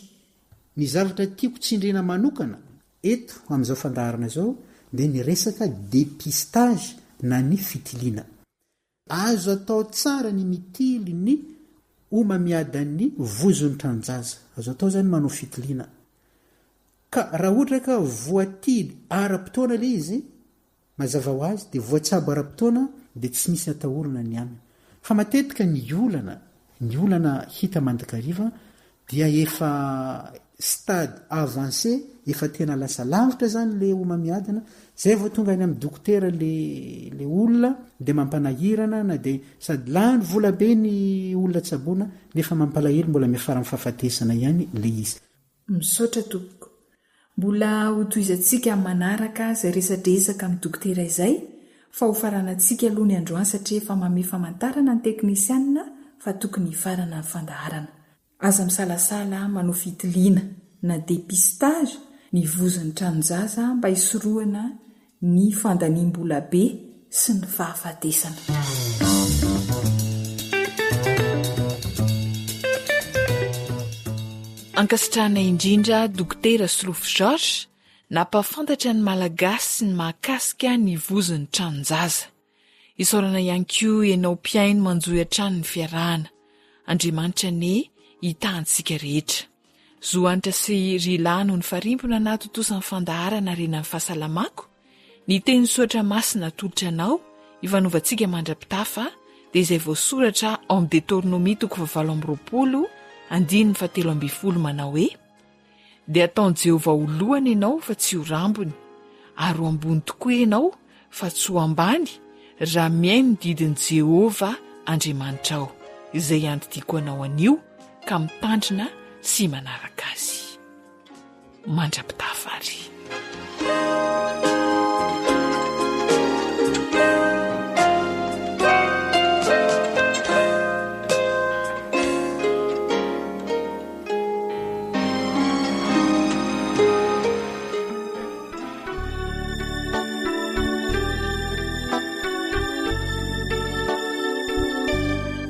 Ny zavatra tiako tsindrina manokana eto amin'izao fandaharana izao dia ny resaka dépistage na ny fitiliana. Azo atao tsara ny mitily ny homamiadan'ny vozon'ny tranonjaza, azo atao zany manao fitiliana. Ka raha ohatra ka voatily ara-potoana le izy, mazava ho azy dia voatsabo ara-potoana dia tsy misy atahorana ny aminy. Fa matetika ny olana hita mandrakariva dia efa stade avancé, efa tena lasa lavitra zany le homamiadana, zay vao tonga any amin'ny dokotera le olona dia mampanahirana na dia sady lany vola be ny olona tsaboana nefa mampalahelo mbola miafara amin'ny fahafatesana ihany le izy. Misaotra tompoko. Mbola hotoizantsika manaraka izay resadresaka amin'ny dokotera izay, fa ho faranantsika aloha ny androany satria efa mame famantarana ny teknisianina fa tokony hifarana ny fandaharana. Aza misalasala manao fitiliana na dépistage ny vozon'ny tranonjaza mba hisorohana ny fandaniam-bola be sy ny fahafatesana. Ankasitrahana indrindra dokotera Solofo Georges nampafantatra ny malagasy sy ny mahakasika ny vozon'ny tranonjaza. isaorana ihany koa ianao mpiaino manjoy an-trano ny fiarahana. Andriamanitra ne hitantsika rehetra. Zohanitra sy rilano ny farimpona natotosan'ny fandaharana rena ny fahasalamako. Ny teny soatra masina tolotra anao ivanovantsika mandrapitafa dia izay voasoratra ao amin'ny Deutéronomie 20:17 manao hoe: dia ataon' Jehovah ho lohany ianao fa tsy ho rambony, ary ho ambony tokoa ianao fa tsy ho ambany, raha miaino ny didin' Jehovah Andriamanitra ao. Izay andidiako anao anio ka mitandrina sy manaraka azy. Mandrapitafa ary.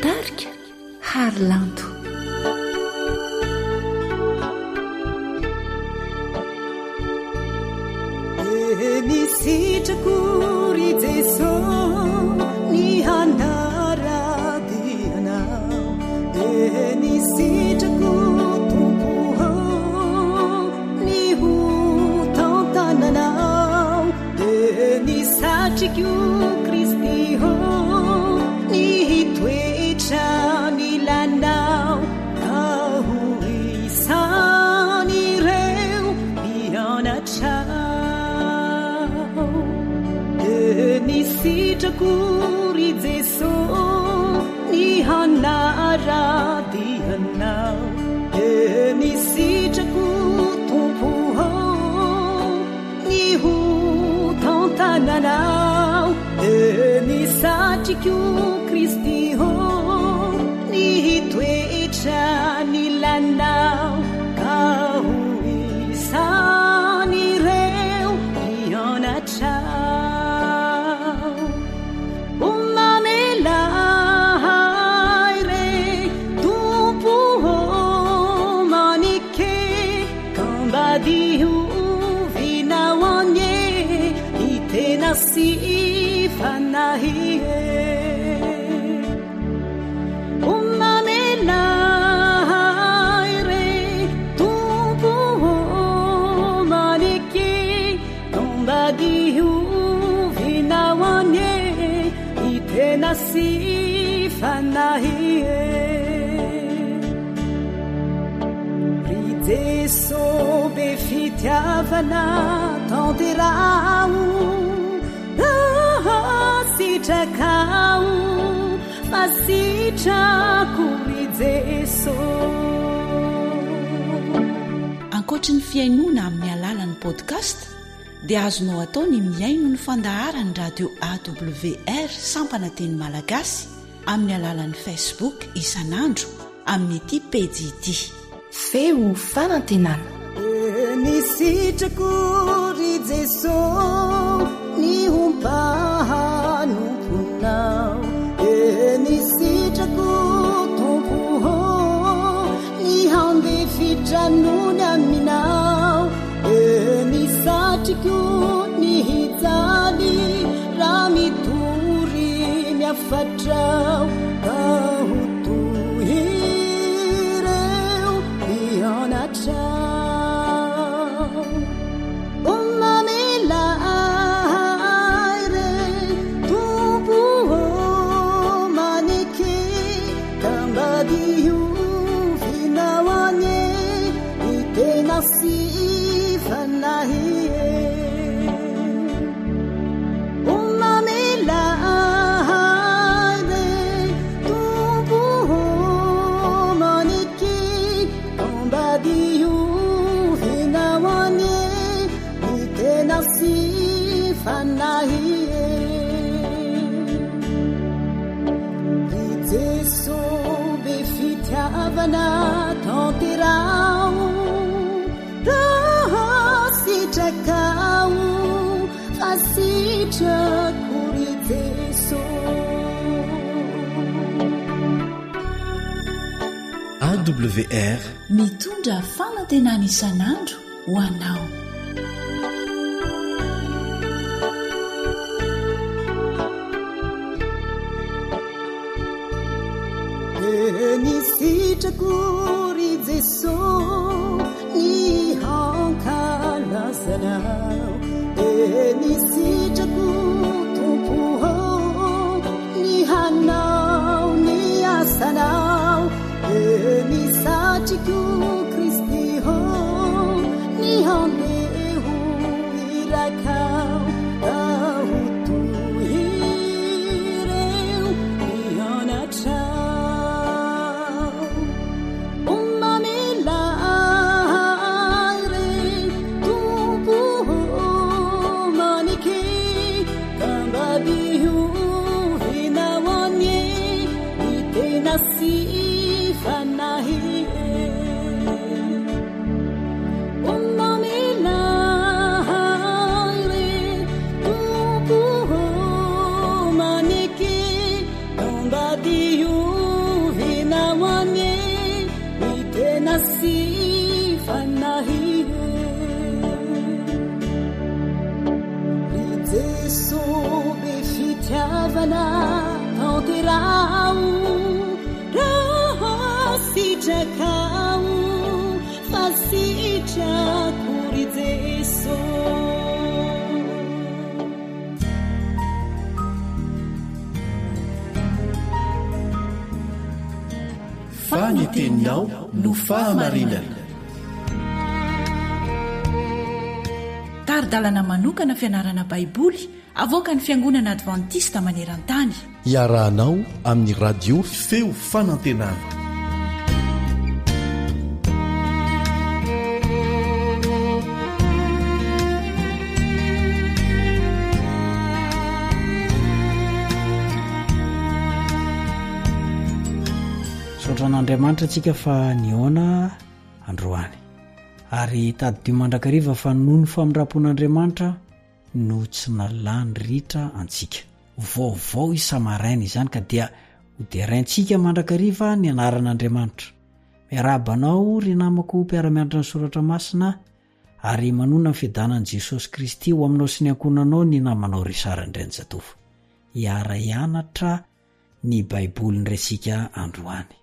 Tarika Harlanto. Nisitrakory Jesosy ny hanaradianao, nisitrako Tompo ny ho tantananao, nisatriko Kristy ny hitoetra ny lanao, ka ho isan'ireo mianatra. Nisitrakory Jesosy ny hanaradianao, nisitrako Tompo ny ho tantananao, nisatriko Kristy ny hitoetra ny lanao, ka ho isan'ireo mianatra. Si fanahie umamelaire Tompo manike tombadihu vinawanie itena si fanahie rijeso befitiavana tanterau sitracao fasitrakory Jesosy. Ankoatra ny fiainoana amin'ny alalan'ny podcast dia azonao atao ny miaino ny fandaharany radio AWR sampana teny malagasy amin'ny alalan'ny Facebook isanandro amin'ny ity pejy ity feo fanantenana. Nisitrakory Jesosy ny humpahanomponao, nisitrako Tompo ny handefitranony aminao, nisatriko ny hijaly raha mitory miafatrao, ka ho tohireo mianatrao. Si fanahie umamelaire Tompo manike tombadiu vinawanie itena si fanahie Jeso befitiavana tanterao sitracao fasitrakory Jesosy. AWR mitondra fanantenana isanandro ho anao. sitrako ry Jeso ny hankalasanao ny sitrako tompo ny hanao ny asanao ny satriko Kristy ny handeho irakao ahotohireo mianatrao omamelay re tompo manike kambabihiovinao anye ny tena sy fanahy Jesu be fitiavana tanterao raha sitrakao fa sitrako ry Jesu Faniteninao no fahamarinana. Taridalana manokana fianarana baiboly avoaka ny Fiangonana Adventista maneran-tany. Iarahanao amin'ny radio feo fanantenana. Saotran'Andriamanitra antsika fa niona androany ary tadidio mandrakariva fa noho ny famindrampon'Andriamanitra no tsy nalany ritra antsika. Vaovao isamaraina izany ka dia hoderaintsika mandrakariva ny anaran'Andriamanitra. Miarabanao ry namako mpiara-mianatra ny soratra masina ary manona ny fiadanan'i Jesosy Kristy ho aminao sy ny ankonanao ny namanao ry Sarandrenjatovo. Hiara hianatra ny baiboly niraisika androany.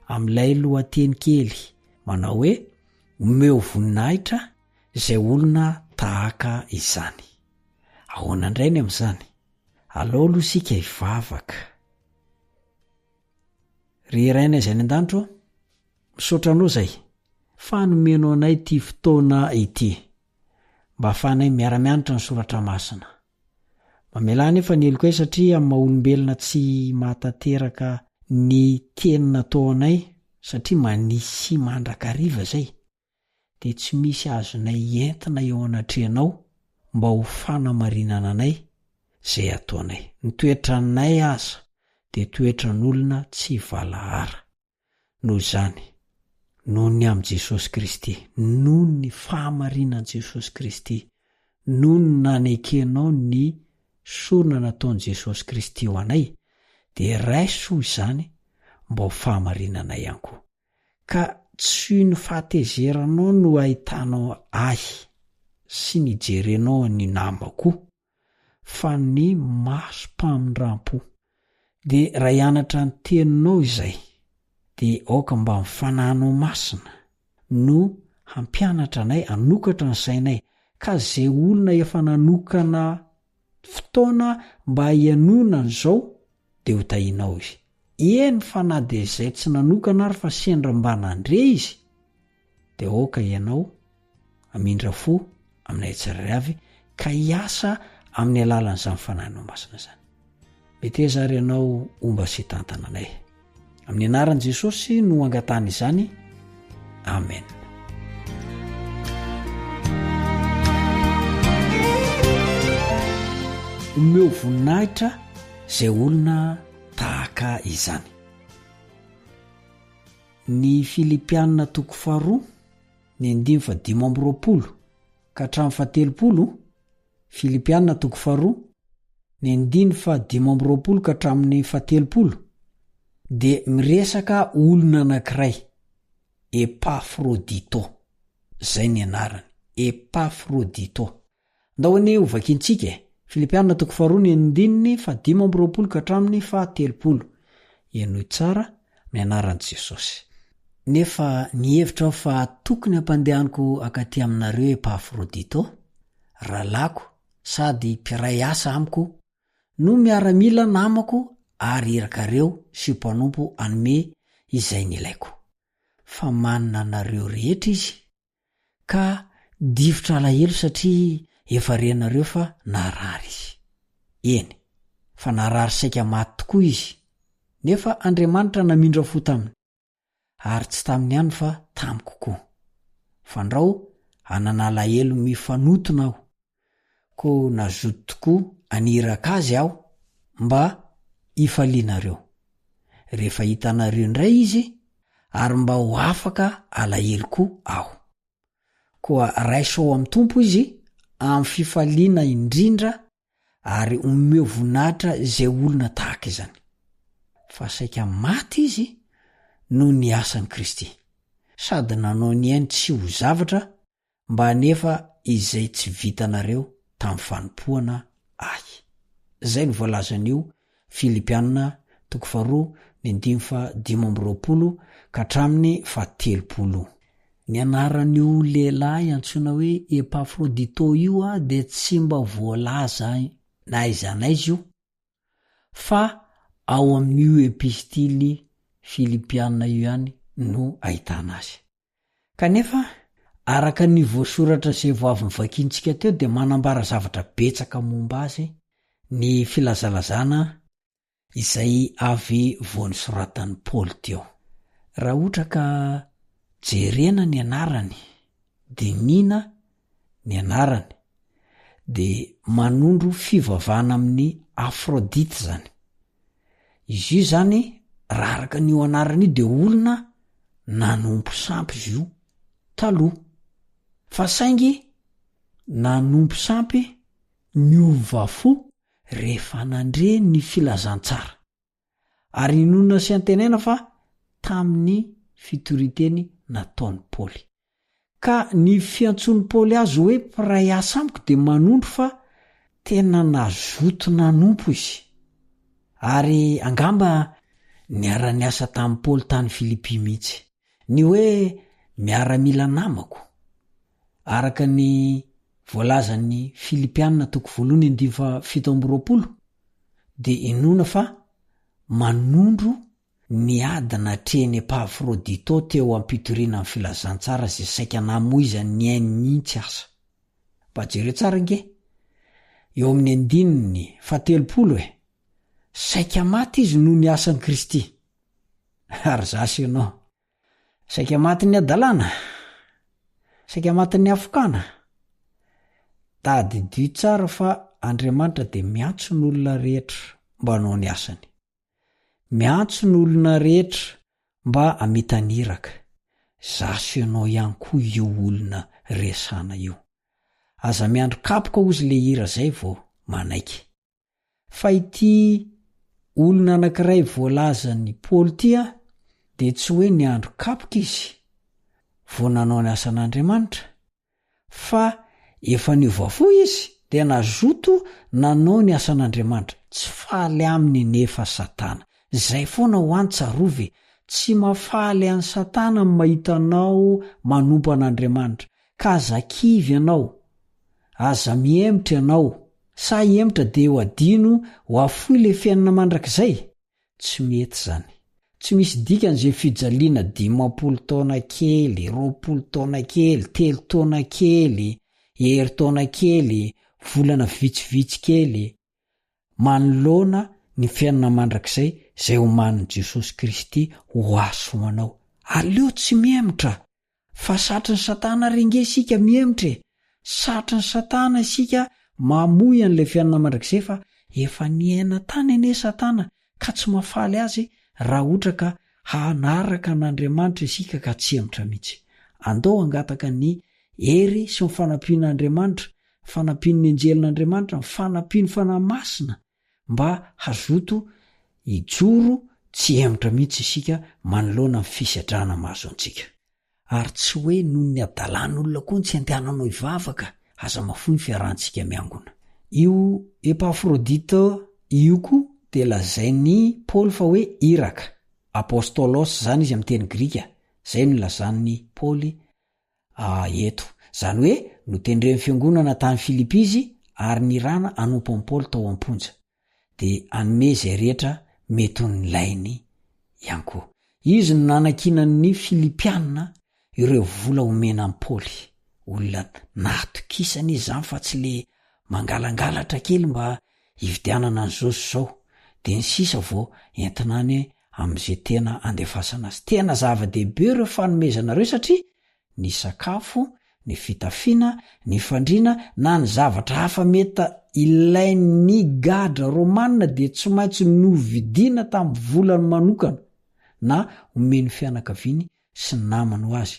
Amin'ilay lohateny kely manao hoe omeo voninahitra izay olona tahaka izany. Ahoana indray ny amin'izany? Alao aloha isika hivavaka. Ry raina izay ny an-danitro, misaotranao izay fa nomenao anay ity fotoana ity mba ahafahanay miara-mianatra ny soratra masina. Mamela nefa ny heliko satria amin'ny maha-olombelona tsy mahatateraka ny teny nataonay satria manisy mandrakariva izay dia tsy misy azonay entina eo anatrehanao mba ho fanamarinana anay izay ataonay. Ny toetranay aza dia toetran'olona tsy valahara. Noho izany, noho ny amin'i Jesosy Kristy, noho ny fahamarinan'i Jesosy Kristy, noho ny nanekenao ny sorona nataon'i Jesosy Kristy ho anay, dia raiso izany mba ho fahamarinana ihany koa. Ka tsy ny fahatezeranao no ahitanao ahy sy nijerenao ny namako, fa ny masom-pamindram-po. Dia raha hianatra ny teninao izay, dia aoka mba mifanahinao masina no hampianatra anay, hanokatra ny sainay. Ka izay olona efa nanokana fotoana mba hianona an'izao dia ho tahinao izy. Eny fa na dia izay tsy nanokana ary fa sendra mba nandre izy, dia aoka ianao amindra fo aminay tsirairay avy ka hiasa amin'ny alalan'izany fanahinao masina izany. Beteza ary ianao omba sy tantana anay. Amin'ny anaran'i Jesosy no angatana izany. Amen. Omeo voninahitra izay olona tahaka izany. Ny Filipianina 4 ny 5:20 ka hatramin'ny 7. Filipianina 4 ny 5:20 ka hatramin'ny 7 dia miresaka olona anankiray, Epafrodito. Zay ny anarany, Epafrodito. Ndahoany ho vakintsika Filipianina 4 ny 5:20 ka hatramin'ny 7. Ianao tsara amin'ny anaran'i Jesosy. Nefa nihevitra aho fa tokony hampandehaniko akaty aminareo Epafrodito, rahalako sady mpiray asa amiko no miaramila namako ary irakareo sy mpanompo anome izay nilaiko. Fa manina nareo rehetra izy ka difotra alahelo satria efa renareo fa narary izy. Eny, fa narary saika maty tokoa izy, nefa Andriamanitra namindra fo taminy, ary tsy taminy ihany fa tamiko koa. Fandrao anana alahelo mifanotona aho, ko nazoto tokoa aniraka azy aho mba ifalianareo. Rehefa hitanareo indray izy, ary mba ho afaka alahelo koa aho. Koa raisao amin'ny tompo izy amin'ny fifaliana indrindra, ary omeo voninahitra izay olona tahaka izany. Fa saika maty izy no ny asan'i Kristy, sady nanao ny ainy tsy ho zavatra mba nefa izay tsy vitanareo tamin'ny fanompoana ahy. Zay ny voalazan'io Filipianina 2:5-20 ka hatramin'ny 7. Ny anaran'io lehilahy antsoina hoe Epafrodito io de tsy mba voalaza na aiza n'aiza io, fa ao amin'io epistily Filipianina io ihany no ahitana azy. Kanefa araka ny voasoratra izay voavy nivakiantsika teo de manambara zavatra betsaka momba azy ny filazalazana izay avy voanisoratan'i Paoly teo. Raha ohatra ka jerena ny anarany, de nina ny anarany, de manondro fivavahana amin'ny Afrodite zany. Izy io zany raha araka n'io anarany io de olona nanompo sampy izy io taloha, fa saingy nanompo sampy niova fo rehefa nandre ny filazantsara, ary inona sy antenaina fa tamin'ny fitoriteny nataon'i Paoly. Ka ny fiantson'i Paoly azy hoe mpiray asa amiko de manondro fa tena nazoto nanompo izy. Ary angamba niara-ny asa tamin'i Paoly tany Filipy mihitsy, ny hoe miaramila namako. Araka ny voalazan'ny Filipianina 1:7 de inona fa manondro ny adina treny Epafrodito teo ampitoriana amin'ny filazantsara zay saika namoizany ny ainy mihitsy asa. Mba jereo tsara nge, eo amin'ny 7 saika maty izy noho ny asan'i Kristy. Ary zasy ianao, saika maty ny adalàna, saika maty ny afokana. Tadidio tsara fa Andriamanitra de miantso n'olona rehetra mba hanao ny asany. Miantso n'olona rehetra mba amitaniraka. Zasy ianao ihany koa io olona resana io. Aza miandro kapoka ozy le hira zay vao manaiky. Fa ity olona anankiray voalazan'ny Paoly tia de tsy hoe ny andro kapoka izy vao nanao ny asan'Andriamanitra, fa efa niovafo izy de nazoto nanao ny asan'Andriamanitra. Tsy faly aminy nefa Satana. Zay foana ho antsarovy, tsy mafaly an'ny Satana mahitanao manompo an'Andriamanitra. Ka aza kivy ianao, aza miemitra ianao, sa hiemitra de ho adino ho afoy le fiainana mandrakizay. Tsy mety zany. Tsy misy dikan'izay fijaliana 50 taona kely, 20 taona kely, 3 taona kely, heri taona kely, volana vitsivitsy kely, manoloana ny fiainana mandrakizay zay omanin' Jesosy Kristy ho asoanao. Aleo tsy miemitra, fa satry ny Satana renge isika miemitra. Satry ny Satana isika mamoy an'le fiainana mandrakizay, fa efa niaina tany ane Satana ka tsy mafaly azy raha ohatra ka hanaraka an'Andriamanitra isika ka tsy emitra mihitsy. Andao angataka ny hery sy ny fanampian'Andriamanitra, fanampian'ny anjelin'Andriamanitra, ny fanampian'ny fanahy masina, mba hazoto ijoro tsy emitra mihitsy isika manoloana ny fisadrana mahazo antsika. Ary tsy hoe noho ny adalan'olona koa tsy andehananao ivavaka, aza mafoy ny fiarahantsika miangona. Io Epafrodito io koa de lazain'ny Paoly fa hoe iraka, apostolos zany izy am'teny grika, zay no lazan'ny Paoly eto. Zany hoe notendreny fiangonana tany Filipi izy ary nirana anompo am Paoly tao amponja, de anome zay rehetra mety ny lainy ihany koa. Izy no nanankinan'ny Filipianina ireo vola omena am Paoly. Olona natokisana izy zany fa tsy le mangalangalatra kely mba hividianana ny zosy zao, de ny sisa vao entinany am'izay tena andefasana azy. Tena zava-dehibe ireo fanomezana reo satria ny sakafo, ny fitafiana, ny fandriana na ny zavatra hafa meta ilain'ny gadra romanina de tsy maintsy novidiana tamin'ny volany manokana na omeny fianakaviany sy ny namany ho azy.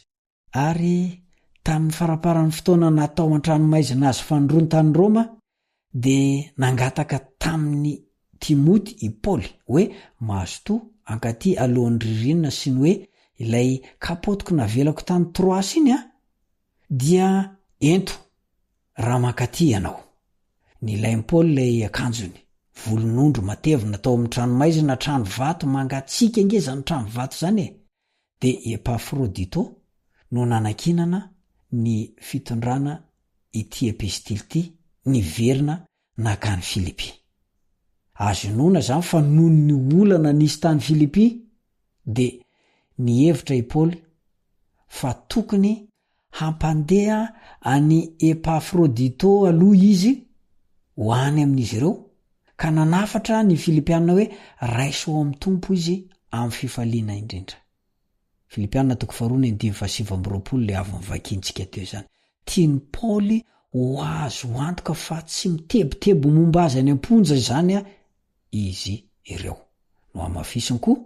Ary tamin'ny faraparan'ny fotoana natao an-tranomaizina azy fanondroany tany Roma, de nangataka tamin'ny Timoty i Paoly hoe mahazo ankaty alohan'ny ririnina sy ny hoe ilay kapotiko navelako tany Troas iny dia ento raha mankaty ianao. Nilainy Paoly lay akanjony, volon'ondro matevina natao amin'ny tranomaizina, trano vato mangatsika nge zany trano vato zany de Epafrodito no nanankinana ny fitondrana ity epistily ity, ny verina nakany Filipi. Azo nona zany fa noho ny olana nisy tany Filipi de nihevitra i Paoly fa tokony hampandeha any Epafrodito aloha izy ho any amin'izy ireo, ka nanafatra ny Filipianina hoe raiso ao amin'ny tompo izy amin'ny fifaliana indrindra. Filipianina 2:7 le avy mivakintsika teo zany. Tiany Paoly ho azo antoka fa tsy mitebotebo momba azy any amponja zany izy ireo. No amafisiny koa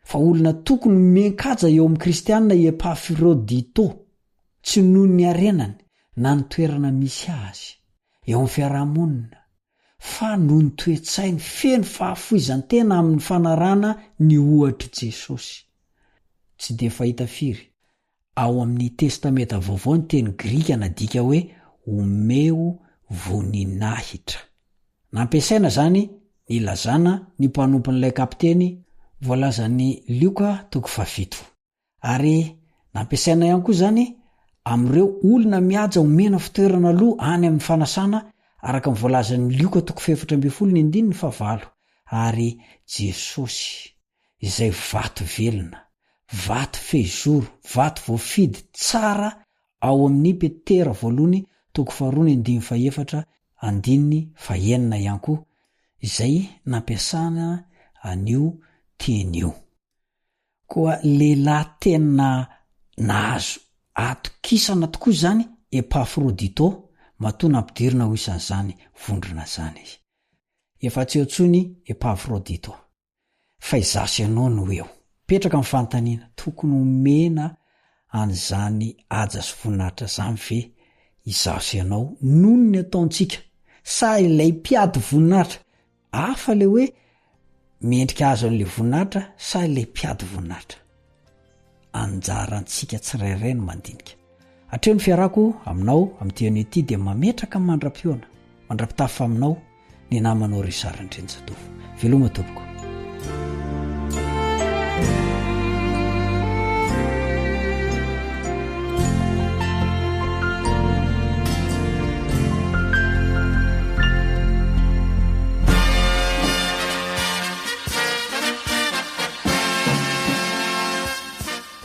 fa olona tokony miankaja eo amin'ny kristianina i Epafrodito, tsy noho ny arenany na ny toerana misy azy eo amin'ny fiarahamonina, fa noho ny toe-tsainy feno fahafoizan-tena amin'ny fanarana ny ohatra Jesosy. Tsy de fahita firy ao amin'ny testamenta vaovao ny teny grika nadika hoe omeo voninahitra. Nampiasaina zany ilazana ny mpanompon'ilay kapiteny, voalazan'ny Luka 7. Ary nampiasaina ihany koa zany am'ireo olona miaja omena fitoerana aloha any amin'ny fanasana araka ny voalazan'ny Luka 4:9. Ary Jesosy izay vato velona, vato fehizoro, vato voafidy tsara ao amin'ny Petera 2:2-4 ihany koa izay nampiasana anio teny io. Koa lehilahy tena nahazo atokisana tokoa zany Epafrodito, matoa nampidirina ho isan'izany vondrona zany izy. Efa tsy otsony Epafrodito fa izasy ianao no eo petraka amin'ny fanontaniana, tokony omena an'izany aja sy voninahitra zany ve izasy ianao noho ny ataontsika, sa ilay mpiady voninahitra hafa le hoe mendrika azo an'le voninahitra, sa ilay mpiady voninahitra? Anjarantsika tsirairay no mandinika. Hatreo ny fiarako aminao amin'ity ity dia mametraka mandra-pioana, mandra-pitafa aminao ny namanao Risarandrenjatovo. Veloma tompoko.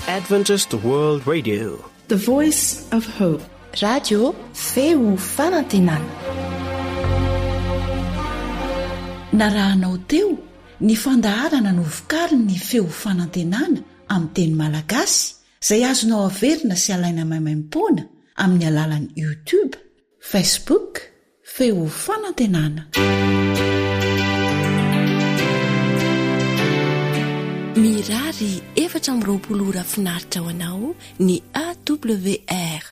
Adventist World Radio, The Voice of Hope. Radio feo fanantenana. Narahanao teo ny fandaharana no vokariny feo fanantenana amin'ny teny malagasy izay azonao averina sy alaina maimaimpoana amin'ny alalan'ny YouTube, Facebook, feo fanantenana. Mirary 420 ora finaritra ho anao ny AWR